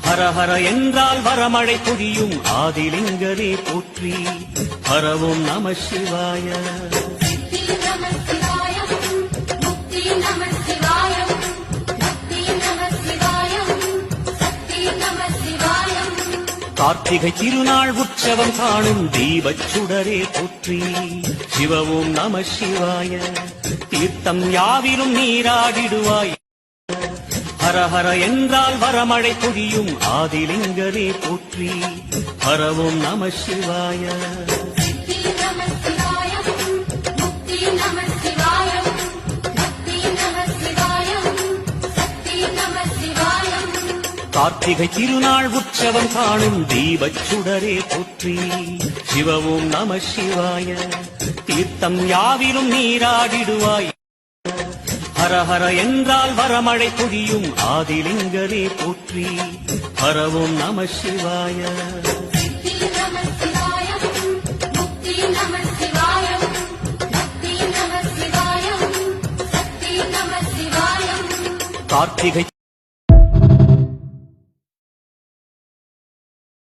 ஹர ஹர என்றால் வரமழை பொழியும் ஆதிலிங்கரே போற்றி. ஹரவும் நம சிவாய. கார்த்திகை திருநாள் உற்சவம் காணும் தீபச் சுடரே போற்றி. சிவவும் நம சிவாய. தீர்த்தம் யாவிலும் நீராடிடுவாய். ஹர ஹர என்றால் வரமழை பொழியும் ஆதிலிங்கரே போற்றி. ஹரவும் நம சிவாய. கார்த்திகை திருநாள் உற்சவம் காணும் தீபச் சுடரே போற்றி. சிவவும் நம சிவாய. தீர்த்தம் யாவிலும் நீராடிடுவாய். ஹர ஹர என்றால் வரமழை பொழியும் ஆதிலிங்கரே போற்றி. ஹரவும் நம சிவாய. கார்த்திகை